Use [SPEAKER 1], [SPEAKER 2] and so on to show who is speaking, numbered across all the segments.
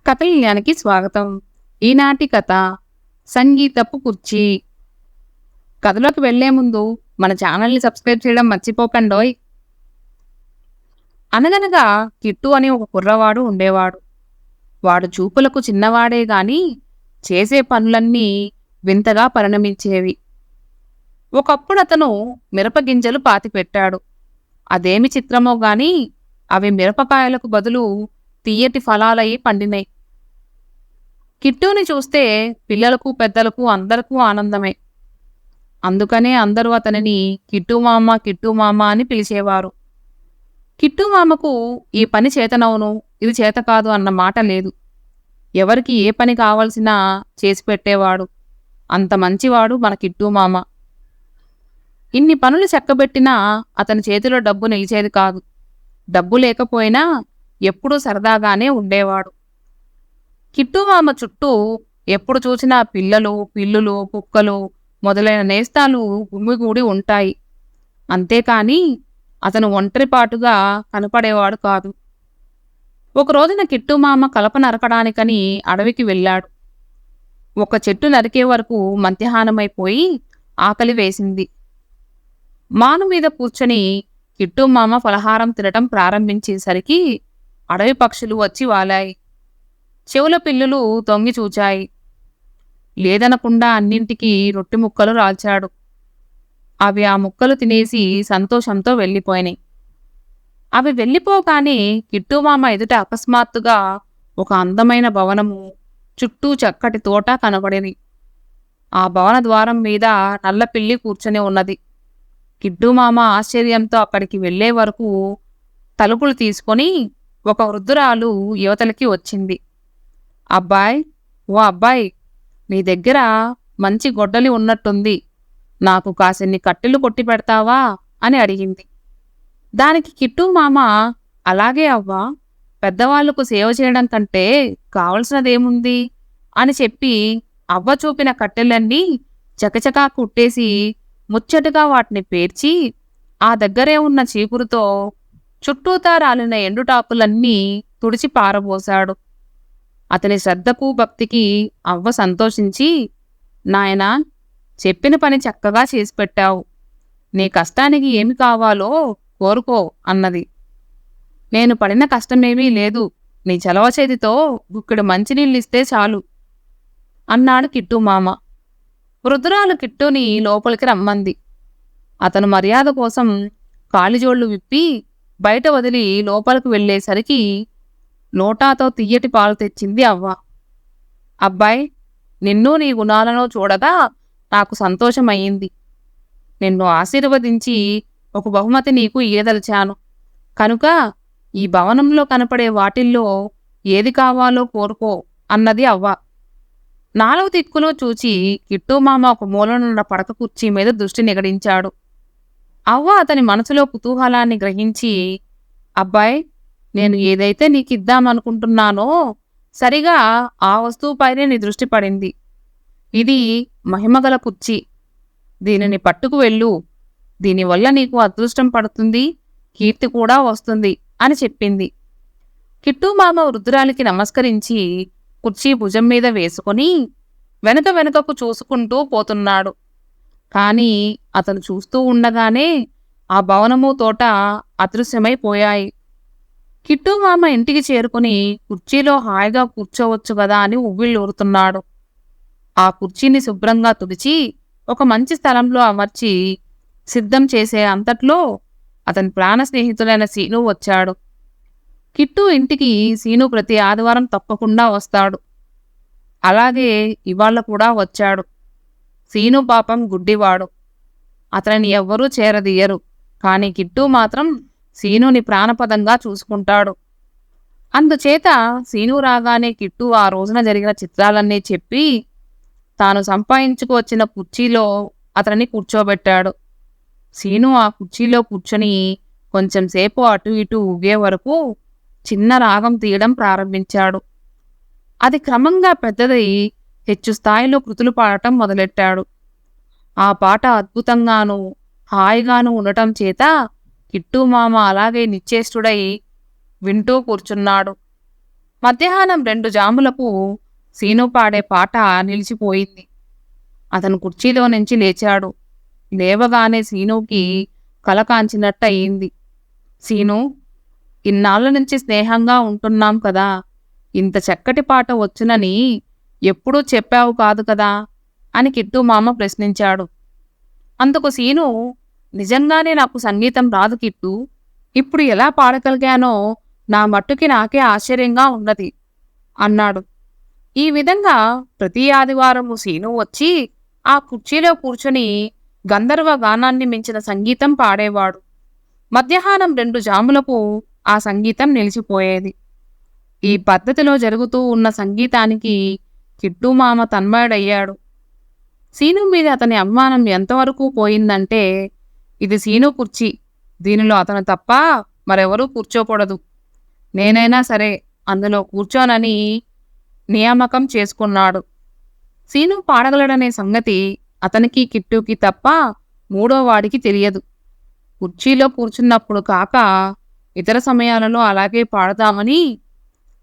[SPEAKER 1] కథల్యానికి స్వాగతం. ఈనాటి కథ సంగీతపు కుర్చీ. కథలోకి వెళ్లే ముందు మన ఛానల్ని సబ్స్క్రైబ్ చేయడం మర్చిపోకండోయ్. అనగనగా కిట్టు అని ఒక కుర్రవాడు ఉండేవాడు. వాడు చూపులకు చిన్నవాడే గాని చేసే పనులన్నీ వింతగా పరిణమించేవి. ఒకప్పుడు అతను మిరపగింజలు పాతిపెట్టాడు. అదేమి చిత్రమో గాని అవి మిరపకాయలకు బదులు తియ్యటి ఫలాలయి పండినాయి. కిట్టుని చూస్తే పిల్లలకు పెద్దలకు అందరికూ ఆనందమే. అందుకనే అందరూ అతనిని కిట్టుమామ కిట్టుమామ అని పిలిచేవారు. కిట్టుమామకు ఈ పని చేతనవును, ఇది చేత కాదు అన్న మాట లేదు. ఎవరికి ఏ పని కావలసినా చేసి పెట్టేవాడు. అంత మంచివాడు మన కిట్టుమామ. ఇన్ని పనులు చక్కబెట్టినా అతని చేతిలో డబ్బు నిలిచేది కాదు. డబ్బు లేకపోయినా ఎప్పుడూ సరదాగానే ఉండేవాడు. కిట్టుమామ చుట్టూ ఎప్పుడు చూసినా పిల్లలు, పిల్లులు, కుక్కలు మొదలైన నేస్తాలు గుమిగూడి ఉంటాయి. అంతేకాని అతను ఒంటరిపాటుగా కనపడేవాడు కాదు. ఒక రోజున కిట్టుమామ కలప నరకడానికని అడవికి వెళ్ళాడు. ఒక చెట్టు నరికే వరకు మధ్యాహ్నమైపోయి ఆకలి వేసింది. మాను మీద కూర్చొని కిట్టుమామ ఫలహారం తినటం ప్రారంభించేసరికి అడవి పక్షులు వచ్చి వాలాయి. చెవుల పిల్లులు తొంగి చూచాయి. లేదనకుండా అన్నింటికీ రొట్టె ముక్కలు రాల్చాడు. అవి ఆ ముక్కలు తినేసి సంతోషంతో వెళ్ళిపోయినాయి. అవి వెళ్ళిపోగానే కిట్టుమామ ఎదుట అకస్మాత్తుగా ఒక అందమైన భవనము, చుట్టూ చక్కటి తోట కనబడింది. ఆ భవన ద్వారం మీద నల్లపిల్లి కూర్చొని ఉన్నది. కిట్టుమామ ఆశ్చర్యంతో అక్కడికి వెళ్లే వరకు తలుపులు తీసుకొని ఒక వృద్ధురాలు యువతలకి వచ్చింది. అబ్బాయ్, ఓ అబ్బాయి, నీ దగ్గర మంచి గొడ్డలి ఉన్నట్టుంది. నాకు కాసిన్ని కట్టెలు కొట్టి పెడతావా అని అడిగింది. దానికి కిట్టుమామ, అలాగే అవ్వా, పెద్దవాళ్లకు సేవ చేయడం కంటే కావలసినదేముంది అని చెప్పి అవ్వ చూపిన కట్టెలన్నీ చకచకా కుట్టేసి ముచ్చటగా వాటిని పేర్చి ఆ దగ్గరే ఉన్న చీపురుతో చుట్టూతా రాలిన ఎండుటాకులన్నీ తుడిచి పారబోశాడు. అతని శ్రద్ధకు భక్తికి అవ్వ సంతోషించి, నాయనా, చెప్పిన పని చక్కగా చేసి పెట్టావు. నీ కష్టానికి ఏమి కావాలో కోరుకో అన్నది. నేను పడిన కష్టమేమీ లేదు. నీ చలవ చేతితో గుక్కెడు మంచినీళ్ళిస్తే చాలు అన్నాడు కిట్టుమామ. వృద్ధురాలు కిట్టుని లోపలికి రమ్మంది. అతను మర్యాద కోసం కాలిజోళ్లు విప్పి బయట వదిలి లోపలికి వెళ్లేసరికి లోటాతో తియ్యటి పాలు తెచ్చింది అవ్వ. అబ్బాయ్, నిన్ను నీ గుణాలను చూడగా నాకు సంతోషమయ్యింది. నిన్ను ఆశీర్వదించి ఒక బహుమతి నీకు ఇయ్యదలిచాను. కనుక ఈ భవనంలో కనపడే వాటిల్లో ఏది కావాలో కోరుకో అన్నది అవ్వ. నాలుగు దిక్కులో చూచి కిట్టుమామ ఒక మూలనున్న పడక కుర్చీ మీద దృష్టి నిగడించాడు. అవ్వ అతని మనసులో కుతూహలాన్ని గ్రహించి, అబ్బాయ్, నేను ఏదైతే నీకిద్దామనుకుంటున్నానో సరిగా ఆ వస్తువుపైనే నీ దృష్టి పడింది. ఇది మహిమగల కుర్చీ. దీనిని పట్టుకు వెళ్ళు. దీనివల్ల నీకు అదృష్టం పడుతుంది, కీర్తి కూడా వస్తుంది అని చెప్పింది. కిట్టుమామ వృద్ధురాలికి నమస్కరించి కుర్చీ భుజం మీద వేసుకుని వెనక వెనుకకు చూసుకుంటూ పోతున్నాడు. కాని అతను చూస్తూ ఉండగానే ఆ భవనము తోట అదృశ్యమైపోయాయి. కిట్టుమామ ఇంటికి చేరుకుని కుర్చీలో హాయిగా కూర్చోవచ్చు గదా అని ఉవ్విళ్ళూరుతున్నాడు. ఆ కుర్చీని శుభ్రంగా తుడిచి ఒక మంచి స్థలంలో అమర్చి సిద్ధం చేసే అంతట్లో అతని ప్రాణ స్నేహితులైన సీను వచ్చాడు. కిట్టు ఇంటికి సీను ప్రతి ఆదివారం తప్పకుండా వస్తాడు. అలాగే ఇవాళ కూడా వచ్చాడు. సీను పాపం గుడ్డివాడు. అతనిని ఎవ్వరూ చేరదీయరు. కాని కిట్టు మాత్రం సీనుని ప్రాణపదంగా చూసుకుంటాడు. అందుచేత సీను రాగానే కిట్టు ఆ రోజున జరిగిన చిత్రాలన్నీ చెప్పి తాను సంపాదించుకువచ్చిన కుర్చీలో అతనిని కూర్చోబెట్టాడు. సీను ఆ కుర్చీలో కూర్చొని కొంచెం సేపు అటు ఇటు ఊగే వరకు చిన్న రాగం తీయడం ప్రారంభించాడు. అది క్రమంగా పెద్దదై హెచ్చు స్థాయిలో కృతులు పాడటం మొదలెట్టాడు. ఆ పాట అద్భుతంగానూ హాయిగానూ ఉండటం చేత కిట్టుమామ అలాగే నిశ్చేష్టుడై వింటూ కూర్చున్నాడు. మధ్యాహ్నం 2 జాములకు సీను పాడే పాట నిలిచిపోయింది. అతను కుర్చీలో నుంచి లేచాడు. లేవగానే సీనుకి కల కాంచినట్టయింది. సీను, ఇన్నాళ్ళ నుంచి స్నేహంగా ఉంటున్నాం కదా, ఇంత చక్కటి పాట వచ్చునని ఎప్పుడూ చెప్పావు కాదు కదా అని కిట్టు మామ ప్రశ్నించాడు. అందుకు సీను, నిజంగానే నాకు సంగీతం రాదు కిట్టు. ఇప్పుడు ఎలా పాడగలిగానో నా మట్టుకి నాకే ఆశ్చర్యంగా ఉన్నది అన్నాడు. ఈ విధంగా ప్రతి ఆదివారము సీను వచ్చి ఆ కుర్చీలో కూర్చొని గంధర్వ గానాన్ని మించిన సంగీతం పాడేవాడు. మధ్యాహ్నం 2 జాములకు ఆ సంగీతం నిలిచిపోయేది. ఈ పద్ధతిలో జరుగుతూ ఉన్న సంగీతానికి కిట్టు మామ తన్మయుడయ్యాడు. సీను మీద అతని అభిమానం ఎంతవరకు పోయిందంటే, ఇది సీను కుర్చీ, దీనిలో అతను తప్ప మరెవరూ కూర్చోకూడదు, నేనైనా సరే అందులో కూర్చోనని నియామకం చేసుకున్నాడు. సీను పాడగలడనే సంగతి అతనికి కిట్టుకి తప్ప మూడో వాడికి తెలియదు. కుర్చీలో కూర్చున్నప్పుడు కాక ఇతర సమయాలలో అలాగే పాడదామని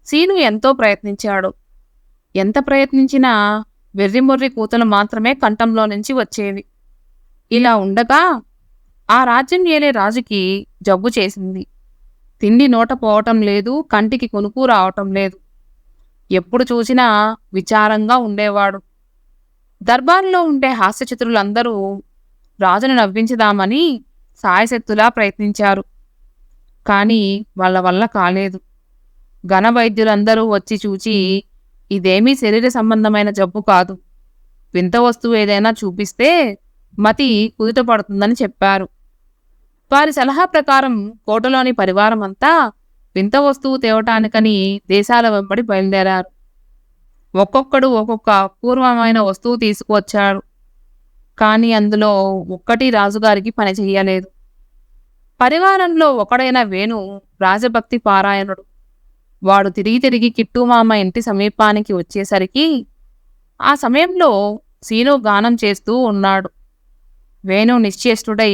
[SPEAKER 1] సీను ఎంతో ప్రయత్నించాడు. ఎంత ప్రయత్నించినా వెర్రిమొర్రి కూతలు మాత్రమే కంఠంలో నుంచి వచ్చేవి. ఇలా ఉండగా ఆ రాజ్యం ఏలే రాజుకి జబ్బు చేసింది. తిండి నోట పోవటం లేదు, కంటికి కొనుకు రావటం లేదు. ఎప్పుడు చూసినా విచారంగా ఉండేవాడు. దర్బారులో ఉండే హాస్యచిత్రులందరూ రాజును నవ్వించుదామని సాయశక్తులా ప్రయత్నించారు. కానీ వాళ్ళ వల్ల కాలేదు. ఘన వైద్యులందరూ వచ్చి చూచి, ఇదేమీ శరీర సంబంధమైన జబ్బు కాదు, వింత వస్తువు ఏదైనా చూపిస్తే మతి కుదుట పడుతుందని చెప్పారు. వారి సలహా ప్రకారం కోటలోని పరివారమంతా వింత వస్తువు తేవటానికని దేశాల వెంబడి బయలుదేరారు. ఒక్కొక్కడు ఒక్కొక్క అపూర్వమైన వస్తువు తీసుకువచ్చాడు. కానీ అందులో ఒక్కటి రాజుగారికి పని చెయ్యలేదు. పరివారంలో ఒకడైన వేణు రాజభక్తి పారాయణుడు. వాడు తిరిగి తిరిగి కిట్టుమామ ఇంటి సమీపానికి వచ్చేసరికి ఆ సమయంలో సీను గానం చేస్తూ ఉన్నాడు. వేణు నిశ్చేష్టుడై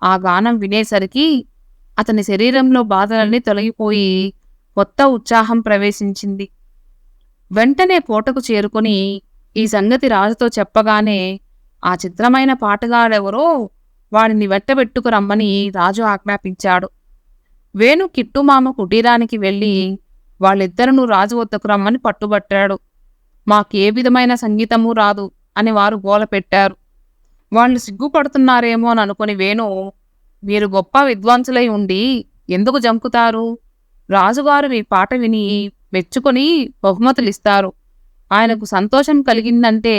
[SPEAKER 1] ఆ గానం వినేసరికి అతని శరీరంలో బాధలన్నీ తొలగిపోయి కొత్త ఉత్సాహం ప్రవేశించింది. వెంటనే కోటకు చేరుకుని ఈ సంగతి రాజుతో చెప్పగానే ఆ చిత్రమైన పాటగాడెవరో వాడిని వెంటబెట్టుకు రమ్మని రాజు ఆజ్ఞాపించాడు. వేణు కిట్టుమామ కుటీరానికి వెళ్ళి వాళ్ళిద్దరూ రాజు వద్దకు రమ్మని పట్టుబట్టాడు. మాకే విధమైన సంగీతమూ రాదు అని వారు గోల పెట్టారు. వాళ్ళు సిగ్గుపడుతున్నారేమో అని అనుకుని వేణు, మీరు గొప్ప విద్వాంసులై ఉండి ఎందుకు జంకుతారు? రాజుగారు మీ పాట విని మెచ్చుకొని బహుమతులిస్తారు. ఆయనకు సంతోషం కలిగిందంటే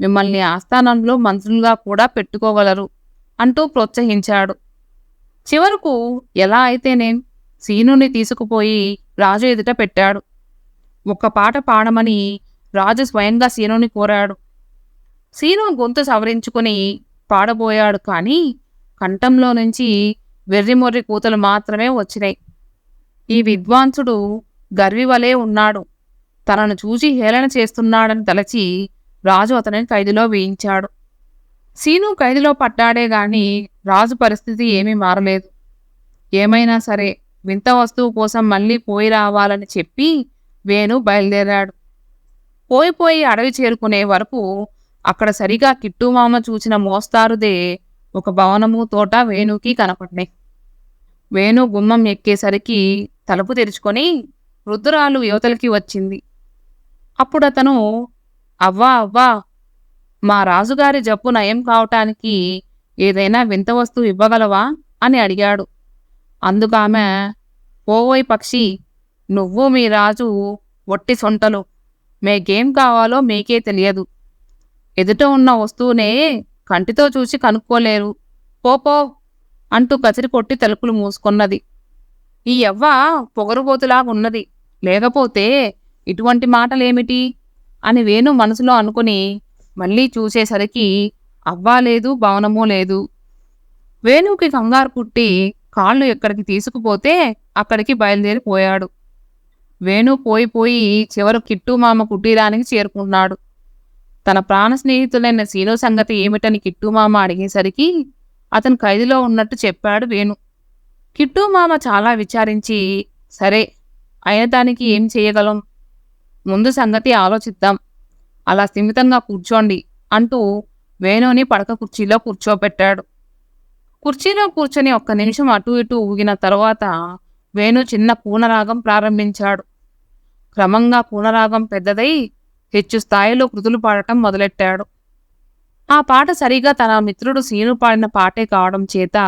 [SPEAKER 1] మిమ్మల్ని ఆస్థానంలో మంత్రులుగా కూడా పెట్టుకోగలరు అంటూ ప్రోత్సహించాడు. చివరకు ఎలా అయితేనేం సీనుని తీసుకుపోయి రాజు ఎదుట పెట్టాడు. ఒక్క పాట పాడమని రాజు స్వయంగా సీనుని కోరాడు. సీను గొంతు సవరించుకుని పాడబోయాడు. కానీ కంఠంలో నుంచి వెర్రిమొర్రి కూతలు మాత్రమే వచ్చినాయి. ఈ విద్వాంసుడు గర్వివలే ఉన్నాడు. తనను చూసి హేళన చేస్తున్నాడని తలచి రాజు అతనిని ఖైదులో వేయించాడు. సీను ఖైదులో పడ్డాడే గాని రాజు పరిస్థితి ఏమీ మారలేదు. ఏమైనా సరే వింత వస్తువు కోసం మళ్ళీ పోయి రావాలని చెప్పి వేణు బయలుదేరాడు. పోయి అడవి చేరుకునే వరకు అక్కడ సరిగా కిట్టుమామ చూచిన మోస్తారుదే ఒక భవనము తోట వేణుకి కనపడ్డాయి. వేణు గుమ్మం ఎక్కేసరికి తలుపు తెరుచుకొని వృద్ధురాలు యువతలకి వచ్చింది. అప్పుడతను, అవ్వా అవ్వా, మా రాజుగారి జబ్బు నయం కావటానికి ఏదైనా వింత వస్తువు ఇవ్వగలవా అని అడిగాడు. అందుకామె, పోవోయ్ పక్షి, నువ్వు మీ రాజు ఒట్టి సొంటలు, మేకేం కావాలో మీకే తెలియదు. ఎదుట ఉన్న వస్తువునే కంటితో చూసి కనుక్కోలేరు, పోపో అంటూ కసిరి కొట్టి తలుపులు మూసుకున్నది. ఈ యవ్వ పొగరుబోతులాగున్నది, లేకపోతే ఇటువంటి మాటలేమిటి అని వేణు మనసులో అనుకుని మళ్ళీ చూసేసరికి అవ్వా లేదు, భవనమూ లేదు. వేణుకి కంగారు పుట్టి కాళ్ళు ఎక్కడికి తీసుకుపోతే అక్కడికి బయలుదేరిపోయాడు. వేణు పోయి చివరు కిట్టుమామ కుటీరానికి చేరుకున్నాడు. తన ప్రాణ స్నేహితులైన సీను సంగతి ఏమిటని కిట్టుమామ అడిగేసరికి అతను ఖైదులో ఉన్నట్టు చెప్పాడు వేణు. కిట్టుమామ చాలా విచారించి, సరే అయిన దానికి ఏం చేయగలం? ముందు సంగతి ఆలోచిద్దాం. అలా స్థిమితంగా కూర్చోండి అంటూ వేణుని పడక కుర్చీలో కూర్చోబెట్టాడు. కుర్చీలో కూర్చొని ఒక్క నిమిషం అటూ ఇటూ ఊగిన తరువాత వేణు చిన్న కూనరాగం ప్రారంభించాడు. క్రమంగా కూనరాగం పెద్దదై హెచ్చు స్థాయిలో కృతులు పాడటం మొదలెట్టాడు. ఆ పాట సరిగా తన మిత్రుడు సీను పాడిన పాటే కావడం చేత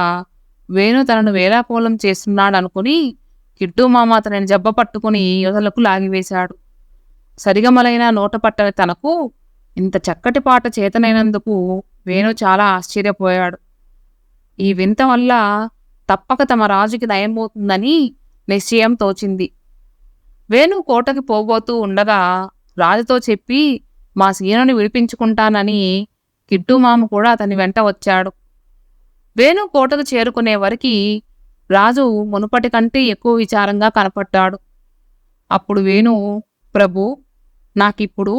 [SPEAKER 1] వేణు తనను వేళాకోళం చేస్తున్నాడనుకుని కిట్టుమామ అతనిని జబ్బ పట్టుకుని యువతలకు లాగివేశాడు. సరిగమలైన నోట పట్టని తనకు ఇంత చక్కటి పాట చేతనైనందుకు వేణు చాలా ఆశ్చర్యపోయాడు. ఈ వింత వల్ల తప్పక తమ రాజుకి నయమవుతుందని నిశ్చయం తోచింది. వేణు కోటకి పోబోతూ ఉండగా రాజుతో చెప్పి మా సీనుని విడిపించుకుంటానని కిట్టుమామ కూడా అతని వెంట వచ్చాడు. వేణు కోటకు చేరుకునే వరకు రాజు మునుపటి కంటే ఎక్కువ విచారంగా కనపడ్డాడు. అప్పుడు వేణు, ప్రభు, నాకిప్పుడు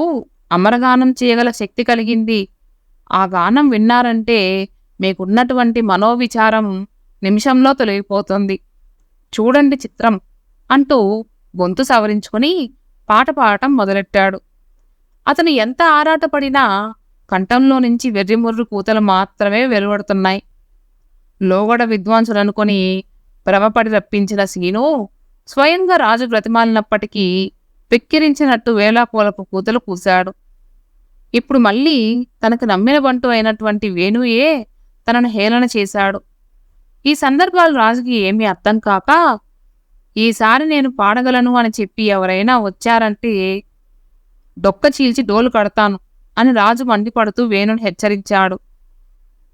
[SPEAKER 1] అమరగానం చేయగల శక్తి కలిగింది. ఆ గానం విన్నారంటే మీకున్నటువంటి మనోవిచారం నిమిషంలో తొలగిపోతుంది. చూడండి చిత్రం అంటూ గొంతు సవరించుకుని పాట పాడటం మొదలెట్టాడు. అతను ఎంత ఆరాటపడినా కంఠంలో నుంచి వెర్రిముర్రు కూతలు మాత్రమే వెలువడుతున్నాయి. లోగడ విద్వాంసులనుకొని భ్రమపడి రప్పించిన సీను స్వయంగా రాజు బ్రతిమాలినప్పటికీ వెక్కిరించినట్టు వేళాకోలపు కూతలు కూశాడు. ఇప్పుడు మళ్ళీ తనకు నమ్మిన బంటు అయినటువంటి వేణుయే తనను హేళన చేశాడు. ఈ సందర్భాలు రాజుకి ఏమీ అర్థం కాక, ఈసారి నేను పాడగలను అని చెప్పి ఎవరైనా వచ్చారంటే డొక్క చీల్చి డోలు కడతాను అని రాజు మండిపడుతూ వేణుని హెచ్చరించాడు.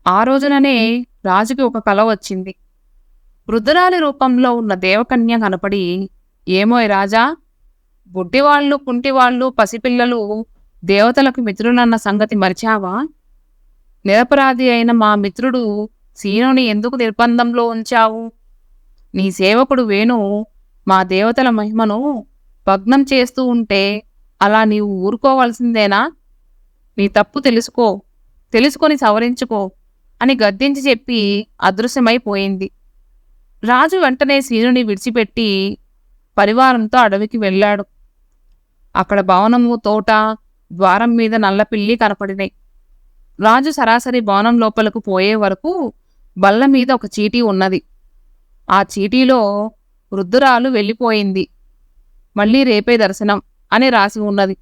[SPEAKER 1] ఆ రోజుననే రాజుకి ఒక కల వచ్చింది. వృద్ధురాలి రూపంలో ఉన్న దేవకన్య కనపడి, ఏమోయ్ రాజా, బుడ్డివాళ్లు, కుంటివాళ్లు, పసిపిల్లలు దేవతలకు మిత్రులన్న సంగతి మరిచావా? నిరపరాధి అయిన మా మిత్రుడు సీనుని ఎందుకు నిర్బంధంలో ఉంచావు? నీ సేవకుడు వేణు మా దేవతల మహిమను భగ్నం చేస్తూ ఉంటే అలా నీవు ఊరుకోవలసిందేనా? నీ తప్పు తెలుసుకొని సవరించుకో అని గద్దించి చెప్పి అదృశ్యమైపోయింది. రాజు వెంటనే సీనుని విడిచిపెట్టి పరివారంతో అడవికి వెళ్ళాడు. అక్కడ భవనము, తోట, ద్వారం మీద నల్లపిల్లి కనపడినాయి. రాజు సరాసరి భవనం లోపలకు పోయే వరకు బల్ల మీద ఒక చీటీ ఉన్నది. ఆ చీటీలో వృద్ధురాలు వెళ్ళిపోయింది, మళ్ళీ రేపే దర్శనం అని రాసి ఉన్నది.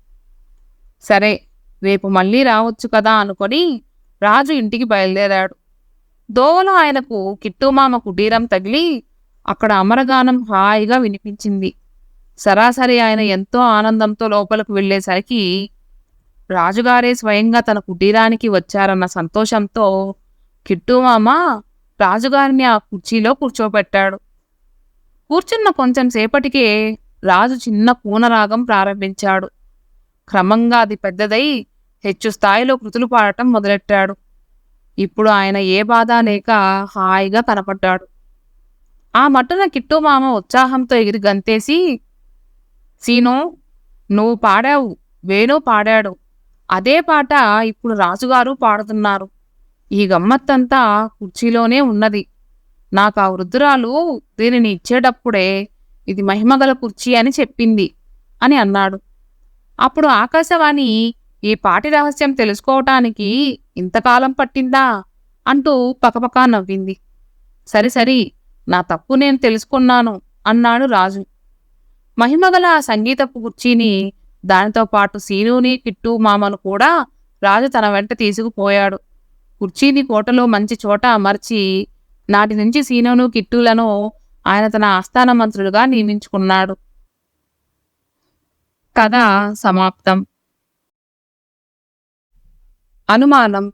[SPEAKER 1] సరే, రేపు మళ్ళీ రావచ్చు కదా అనుకొని రాజు ఇంటికి బయలుదేరాడు. దోవలో ఆయనకు కిట్టుమామ కుటీరం తగిలి అక్కడ అమరగానం హాయిగా వినిపించింది. సరాసరి ఆయన ఎంతో ఆనందంతో లోపలికి వెళ్ళేసరికి రాజుగారే స్వయంగా తన కుటీరానికి వచ్చారన్న సంతోషంతో కిట్టుమామ రాజుగారిని ఆ కుర్చీలో కూర్చోపెట్టాడు. కూర్చున్న కొంచెం సేపటికే రాజు చిన్న కూనరాగం ప్రారంభించాడు. క్రమంగా అది పెద్దదై హెచ్చు స్థాయిలో కృతులు పాడటం మొదలెట్టాడు. ఇప్పుడు ఆయన ఏ బాధ లేక హాయిగా కనపడ్డాడు. ఆ మట్టున కిట్టుమామ ఉత్సాహంతో ఎగిరి గంతేసి, సీను, నువ్వు పాడావు, వేణు పాడాడు, అదే పాట ఇప్పుడు రాజుగారు పాడుతున్నారు. ఈ గమ్మత్తంతా కుర్చీలోనే ఉన్నది. నాకు ఆ వృద్ధురాలు దీనిని ఇచ్చేటప్పుడే ఇది మహిమగల కుర్చీ అని చెప్పింది అని అన్నాడు. అప్పుడు ఆకాశవాణి ఈ పాటి రహస్యం తెలుసుకోవటానికి ఇంతకాలం పట్టిందా అంటూ పకపకా నవ్వింది. సరి, నా తప్పు నేను తెలుసుకున్నాను అన్నాడు రాజు. మహిమగల ఆ సంగీతపు కుర్చీని, దానితో పాటు సీనుని, కిట్టు మామను కూడా రాజు తన వెంట తీసుకుపోయాడు. కుర్చీని కోటలో మంచి చోట అమర్చి నాటి నుంచి సీనును, కిట్టులను ఆయన తన ఆస్థాన మంత్రులుగా నియమించుకున్నాడు. కథ సమాప్తం. అనుమానం.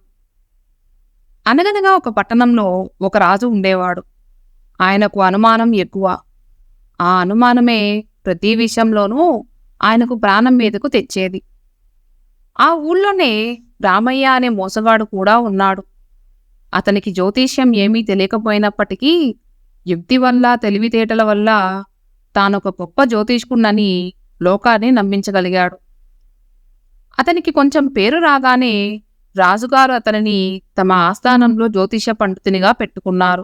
[SPEAKER 1] అనగనగా ఒక పట్టణంలో ఒక రాజు ఉండేవాడు. ఆయనకు అనుమానం ఎక్కువ. ఆ అనుమానమే ప్రతి విషయంలోనూ ఆయనకు ప్రాణం మీదకు తెచ్చేది. ఆ ఊళ్ళోనే రామయ్య అనే మోసగాడు కూడా ఉన్నాడు. అతనికి జ్యోతిష్యం ఏమీ తెలియకపోయినప్పటికీ యుక్తి వల్ల, తెలివితేటల వల్ల తానొక గొప్ప జ్యోతిష్కుణ్ణని లోకాన్ని నమ్మించగలిగాడు. అతనికి కొంచెం పేరు రాగానే రాజుగారు అతనిని తమ ఆస్థానంలో జ్యోతిష పండితునిగా పెట్టుకున్నారు.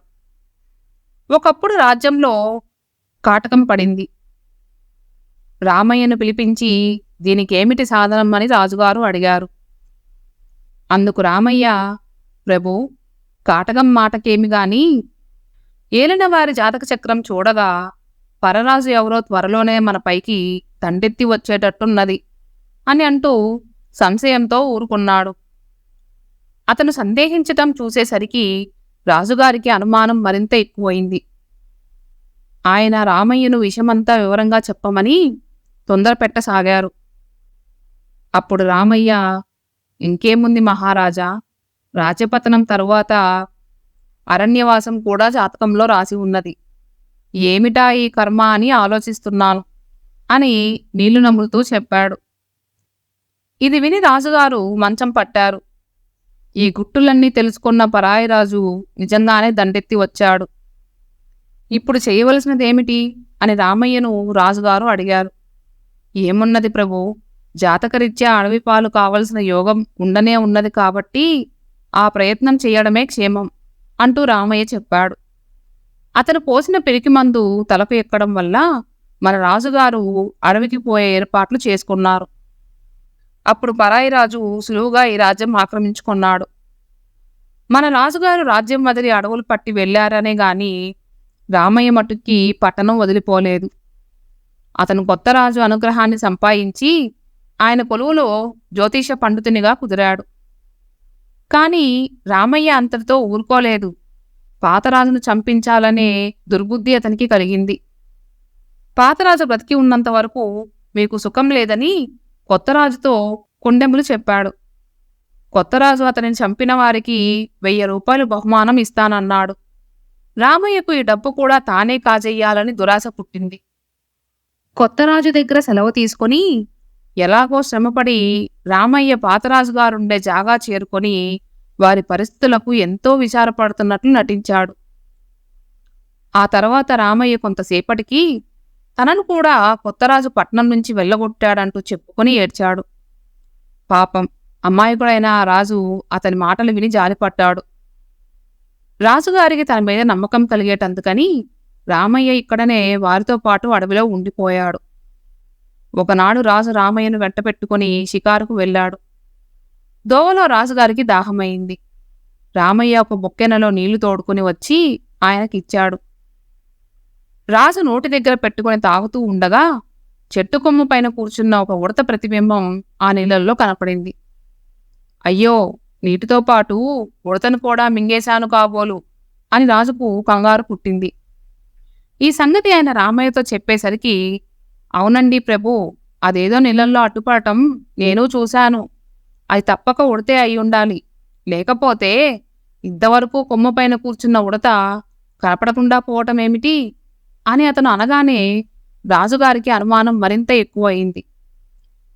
[SPEAKER 1] ఒకప్పుడు రాజ్యంలో కాటకం పడింది. రామయ్యను పిలిపించి దీనికేమిటి సాధనం అని రాజుగారు అడిగారు. అందుకు రామయ్య, ప్రభూ, కాటకం మాటకేమి గాని ఏలినవారి జాతక చక్రం చూడగా పరరాజు ఎవరో త్వరలోనే మన పైకి దండెత్తి వచ్చేటట్టున్నది అని అంటూ సంశయంతో ఊరుకున్నాడు. అతను సందేహించటం చూసేసరికి రాజుగారికి అనుమానం మరింత ఎక్కువైంది. ఆయన రామయ్యను విషయమంతా వివరంగా చెప్పమని తొందర పెట్టసాగారు. అప్పుడు రామయ్య, ఇంకేముంది మహారాజా, రాజ్యపతనం తరువాత అరణ్యవాసం కూడా జాతకంలో రాసి ఉన్నది. ఏమిటా ఈ కర్మ అని ఆలోచిస్తున్నాను అని నీళ్లు నములుతూ చెప్పాడు. ఇది విని రాజుగారు మంచం పట్టారు. ఈ గుట్టులన్నీ తెలుసుకున్న పరాయిరాజు నిజంగానే దండెత్తి వచ్చాడు. ఇప్పుడు చేయవలసినదేమిటి అని రామయ్యను రాజుగారు అడిగారు. ఏమున్నది ప్రభు, జాతకరీత్యా అడవి పాలు కావలసిన యోగం ఉండనే ఉన్నది కాబట్టి ఆ ప్రయత్నం చేయడమే క్షేమం అంటూ రామయ్య చెప్పాడు. అతను పోసిన పిరికి మందు తలకు ఎక్కడం వల్ల మన రాజుగారు అడవికి పోయే ఏర్పాట్లు చేసుకున్నారు. అప్పుడు పరాయిరాజు సులువుగా ఈ రాజ్యం ఆక్రమించుకున్నాడు. మన రాజుగారు రాజ్యం వదిలి అడవులు పట్టి వెళ్లారనే గాని రామయ్య మటుక్కి పట్టణం వదిలిపోలేదు. అతను కొత్త రాజు అనుగ్రహాన్ని సంపాదించి ఆయన కొలువులో జ్యోతిష పండితునిగా కుదిరాడు. కాని రామయ్య అంతటితో ఊరుకోలేదు. పాతరాజును చంపించాలనే దుర్బుద్ధి అతనికి కలిగింది. పాతరాజు బ్రతికి ఉన్నంత వరకు మీకు సుఖం లేదని కొత్తరాజుతో కొండెములు చెప్పాడు. కొత్తరాజు అతనిని చంపిన వారికి 1000 రూపాయలు బహుమానం ఇస్తానన్నాడు. రామయ్యకు ఈ డబ్బు కూడా తానే కాజేయాలని దురాశ పుట్టింది. కొత్తరాజు దగ్గర సెలవు తీసుకుని ఎలాగో శ్రమపడి రామయ్య పాతరాజుగారుండే జాగా చేరుకొని వారి పరిస్థితులకు ఎంతో విచారపడుతున్నట్లు నటించాడు. ఆ తర్వాత రామయ్య కొంతసేపటికి తనను కూడా కొత్తరాజు పట్నం నుంచి వెళ్ళగొట్టాడంటూ చెప్పుకొని ఏడ్చాడు. పాపం, అమాయకుడైన ఆ రాజు అతని మాటలు విని జాలిపడ్డాడు. రాజుగారికి తన మీద నమ్మకం కలిగేటందుకని రామయ్య ఇక్కడనే వారితో పాటు అడవిలో ఉండిపోయాడు. ఒకనాడు రాజు రామయ్యను వెంటపెట్టుకుని షికారుకు వెళ్ళాడు. దోవలో రాజుగారికి దాహమైంది. రామయ్య ఒక బొక్కెనలో నీళ్లు తోడుకుని వచ్చి ఆయనకిచ్చాడు. రాజు నోటి దగ్గర పెట్టుకుని తాగుతూ ఉండగా చెట్టు కొమ్ము పైన కూర్చున్న ఒక ఉడత ప్రతిబింబం ఆ నీళ్ళల్లో కనపడింది. అయ్యో, నీటితో పాటు ఉడతను కూడా మింగేశాను కాబోలు అని రాజుకు కంగారు పుట్టింది. ఈ సంగతి ఆయన రామయ్యతో చెప్పేసరికి, అవునండి ప్రభు, అదేదో నీళ్ళల్లో అడ్డుపడటం నేనూ చూశాను. అది తప్పక ఉడతే అయి ఉండాలి. లేకపోతే ఇంతవరకు కొమ్మపైన కూర్చున్న ఉడత కనపడకుండా పోవటమేమిటి అని అతను అనగానే రాజుగారికి అనుమానం మరింత ఎక్కువయింది.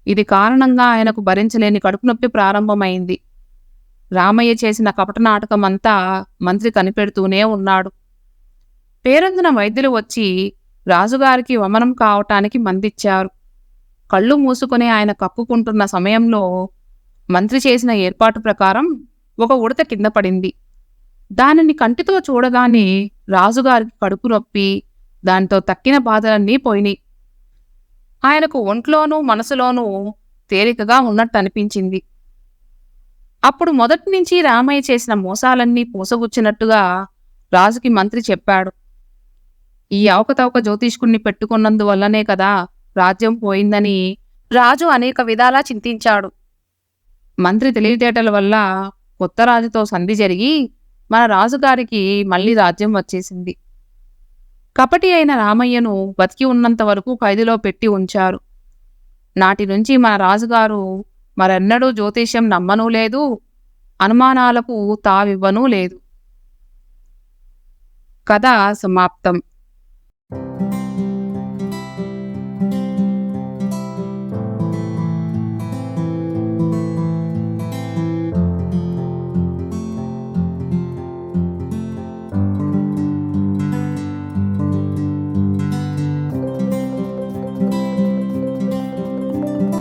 [SPEAKER 1] ఇది కారణంగా ఆయనకు భరించలేని కడుపు నొప్పి ప్రారంభమైంది. రామయ్య చేసిన కపట నాటకమంతా మంత్రి కనిపెడుతూనే ఉన్నాడు. పేరొందిన వైద్యులు వచ్చి రాజుగారికి వమనం కావటానికి మందిచ్చారు. కళ్ళు మూసుకుని ఆయన కక్కుకుంటున్న సమయంలో మంత్రి చేసిన ఏర్పాటు ప్రకారం ఒక ఉడత కింద పడింది. దానిని కంటితో చూడగానే రాజుగారికి కడుపు నొప్పి, దానితో తక్కిన బాధలన్నీ పోయినాయి. ఆయనకు ఒంట్లోనూ మనసులోనూ తేలికగా ఉన్నట్టు అనిపించింది. అప్పుడు మొదటి నుంచి రామయ్య చేసిన మోసాలన్నీ పూసగుచ్చినట్టుగా రాజుకి మంత్రి చెప్పాడు. ఈ అవకతవక జ్యోతిష్కుణ్ణి పెట్టుకున్నందువల్లనే కదా రాజ్యం పోయిందని రాజు అనేక విధాలా చింతించాడు. మంత్రి తెలివితేటల వల్ల కొత్త రాజుతో సంధి జరిగి మన రాజుగారికి మళ్లీ రాజ్యం వచ్చేసింది. కపటి అయిన రామయ్యను బతికి ఉన్నంత వరకు ఖైదులో పెట్టి ఉంచారు. నాటి నుంచి మన రాజుగారు మరెన్నడూ జ్యోతిష్యం నమ్మనూ లేదు, అనుమానాలకు తావివ్వనూ లేదు. కథ సమాప్తం.